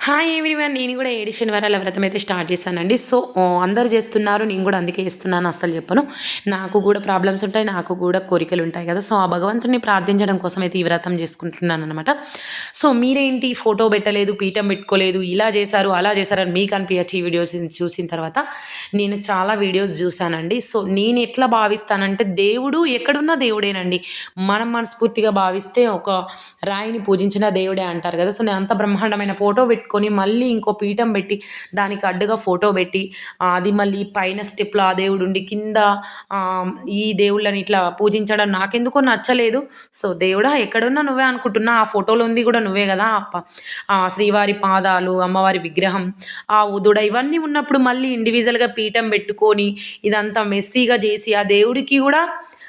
Hi everyone. నేను కూడా 7 శనివారాల వ్రతం అయితే స్టార్ట్ చేశానండి. సో, అందరూ చేస్తున్నారు. నేను కూడా అందుకే చేస్తున్నాను అస్సలు చెప్పను. నాకు కూడా ప్రాబ్లమ్స్ ఉంటాయి. నాకు కూడా కోరికలు ఉంటాయి కదా! సో, ఆ భగవంతుడిని ప్రార్థించడం కోసం అయితే ఈ వ్రతం చేసుకుంటున్నాననమాట. సో, మీరేంటి ఫోటో పెట్టలేదు, పీఠం పెట్టుకోలేదు, ఇలా చేశారు, అలా చేశారని మీకు అనిపించచ్చు ఈ వీడియోస్ చూసిన తర్వాత. నేను చాలా వీడియోస్ చూశానండి. సో, నేను ఎట్లా భావిస్తానంటే దేవుడు ఎక్కడున్నా దేవుడేనండి. మనం మనస్ఫూర్తిగా భావిస్తే ఒక రాయిని పూజించిన దేవుడే అంటారు కదా! సో, నేను అంత బ్రహ్మాండమైన ఫోటో పెట్టుకొని మళ్ళీ ఇంకో పీఠం పెట్టి దానికి అడ్డుగా ఫోటో పెట్టి అది మళ్ళీ పైన స్టెప్‌లో ఆ దేవుడుండి కింద ఈ దేవుళ్ళని ఇట్లా పూజించడం నాకెందుకో నచ్చలేదు. సో, దేవుడా ఎక్కడున్నా నువ్వే అనుకుంటున్నా. ఆ ఫోటోలో ఉంది కూడా నువ్వే కదా! ఆ శ్రీవారి పాదాలు, అమ్మవారి విగ్రహం, ఆ ఉదుడ ఇవన్నీ ఉన్నప్పుడు మళ్ళీ ఇండివిజువల్‌గా పీఠం పెట్టుకొని ఇదంతా మెస్సీగా చేసి ఆ దేవుడికి కూడా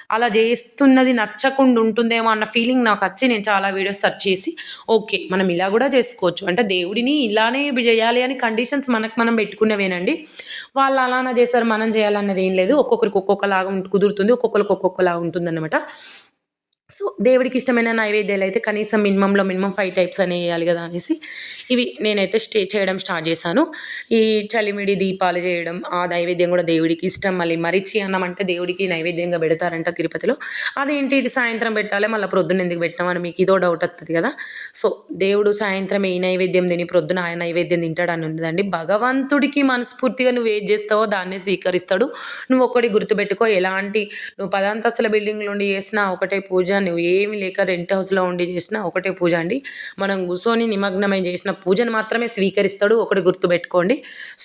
అలా చేస్తున్నది నచ్చకుండా ఉంటుందేమో అన్న ఫీలింగ్ నాకొచ్చి నేను చాలా వీడియోస్ సెర్చ్ చేసి ఓకే. మనం ఇలా గూడా చేసుకోవచ్చు. అంటే దేవుడిని ఇలానే జేయాలి అని కండిషన్స్ మనకు మనం పెట్టుకున్నవేనండి. వాళ్ళు అలానే చేశారు, మనం చేయాలన్నది ఏం లేదు. ఒక్కొక్కరికి ఒక్కొక్కలాగా కుదురుతుంది. ఒక్కొక్కరికి ఒక్కొక్కలాగా ఉంటుందన్నమాట. సో, దేవుడికి ఇష్టమైన నైవేద్యాలైతే కనీసం మినిమమ్ 5 టైప్స్ అనే ఎయాలి గదా! అనేసి ఇవి నేనైతే చేయడం స్టార్ట్ చేశాను. ఈ చలిమిడి దీపాలు చేయడం, ఆ నైవేద్యం గూడా దేవుడికి ఇష్టం. మళ్ళీ మరిచి అన్నం అంటే దేవుడికి నైవేద్యంగా పెడతారంట తిరుపతిలో. అదేంటి ఇది సాయంత్రం పెట్టాలి, మళ్ళా ప్రొద్దున ఎందుకు పెట్టాం అని మీకు ఇదో డౌట్ వత్తది గదా! సో, దేవుడు సాయంత్రం ఈ నైవేద్యం తిని ప్రొద్దున ఆ నైవేద్యం తింటాడని ఉండదండి. భగవంతుడికి మనస్ఫూర్తిగా నువ్వు ఏది చేస్తావో దాన్నే స్వీకరిస్తాడు. నువ్వొక్కటి గుర్తుపెట్టుకో, ఎలాంటి నువ్వు 10 అంతస్తుల బిల్డింగ్‌లో ఉండి చేసినా ఒకటే పూజ, నువ్వు ఏమి లేక రెంట్ హౌస్‌లో ఉండి చేసినా ఒకటే పూజ అండి. మనం కూర్చొని నిమగ్నమై చేసిన పూజను మాత్రమే స్వీకరిస్తాడు. ఒకటి గుర్తుపెట్టుకోండి.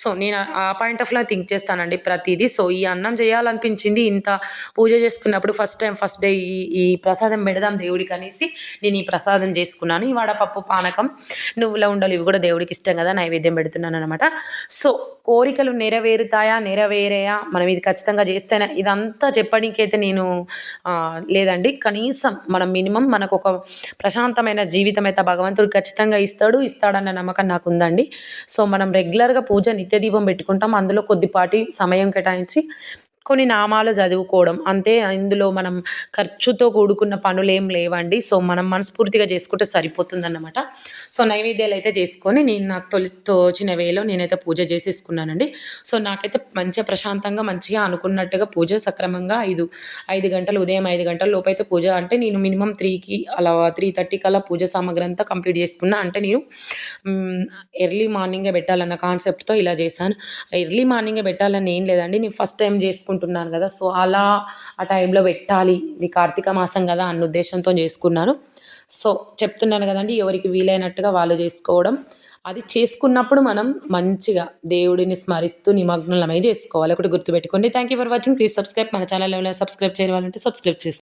సో, నేను ఆ పాయింట్ ఆఫ్‌లో థింక్ చేస్తానండి ప్రతీదీ. సో, ఈ అన్నం చేయాలనిపించింది. ఇంత పూజ చేసుకున్నప్పుడు ఫస్ట్ డే ఈ ప్రసాదం పెడదాం దేవుడికనేసి నేను ఈ ప్రసాదం చేసుకున్నాను. ఈ వడపప్పు, పానకం, నువ్వుల ఉండలు ఇవి కూడా దేవుడికి ఇష్టం కదా! నైవేద్యం పెడుతున్నాననమాట. సో, కోరికలు నెరవేరుతాయా? నెరవేరాయా? మనం ఇది ఖచ్చితంగా చేస్తేనే ఇదంతా చెప్పడానికైతే నేను లేదండి. కనీసం మనం మినిమమ్ మనకొక ప్రశాంతమైన జీవితం అయితే భగవంతుడు ఖచ్చితంగా ఇస్తాడన్న నమ్మకం నాకుందండి. సో, మనం రెగ్యులర్‌గా పూజ నిత్య దీపం పెట్టుకుంటాం. అందులో కొద్దిపాటి సమయం కేటాయించి కొన్ని నామాలు చదువుకోవడం అంతే. ఇందులో మనం ఖర్చుతో కూడుకున్న పనులేం లేవండి. సో, మనం మనస్ఫూర్తిగా చేసుకుంటే సరిపోతుందన్నమాట. సో, నైవేద్యాలైతే చేసుకొని నేను నాకు తోచిన వేలో నేనైతే పూజ చేసేసుకున్నానండి. సో, నాకైతే మంచిగా ప్రశాంతంగా మంచిగా అనుకున్నట్టుగా పూజ సక్రమంగా 5 గంటలు ఉదయం 5 గంటల లోపైతే పూజ అంటే నేను మినిమమ్ 3కి అలా 3:30 కల్లా పూజ సామాగ్రి అంతా కంప్లీట్ చేసుకున్నా. అంటే నేను ఎర్లీ మార్నింగే పెట్టాలన్న కాన్సెప్ట్‌తో ఇలా చేశాను. ఎర్లీ మార్నింగే పెట్టాలని ఏం లేదండి. నేను ఫస్ట్ టైం చేసుకుంటున్నాను కదా! సో, అలా ఆ టైంలో పెట్టాలి. ఇది కార్తీక మాసం కదా అన్న ఉద్దేశంతో చేసుకున్నాను. సో, చెప్తున్నాను కదండీ! ఎవరికి వీలైనట్టుగా వాళ్ళు చేసుకోవడం. అది చేసుకున్నప్పుడు మనం మంచిగా దేవుడిని స్మరిస్తూ నిమగ్నలమై చేసుకోవాలి. ఒకటి గుర్తుపెట్టుకోండి. Thank you for watching. Please subscribe. మన ఛానల్ ఎవరైనా సబ్స్క్రైబ్ చేయని వాళ్ళుంటే సబ్స్క్రైబ్ చేసుకోండి.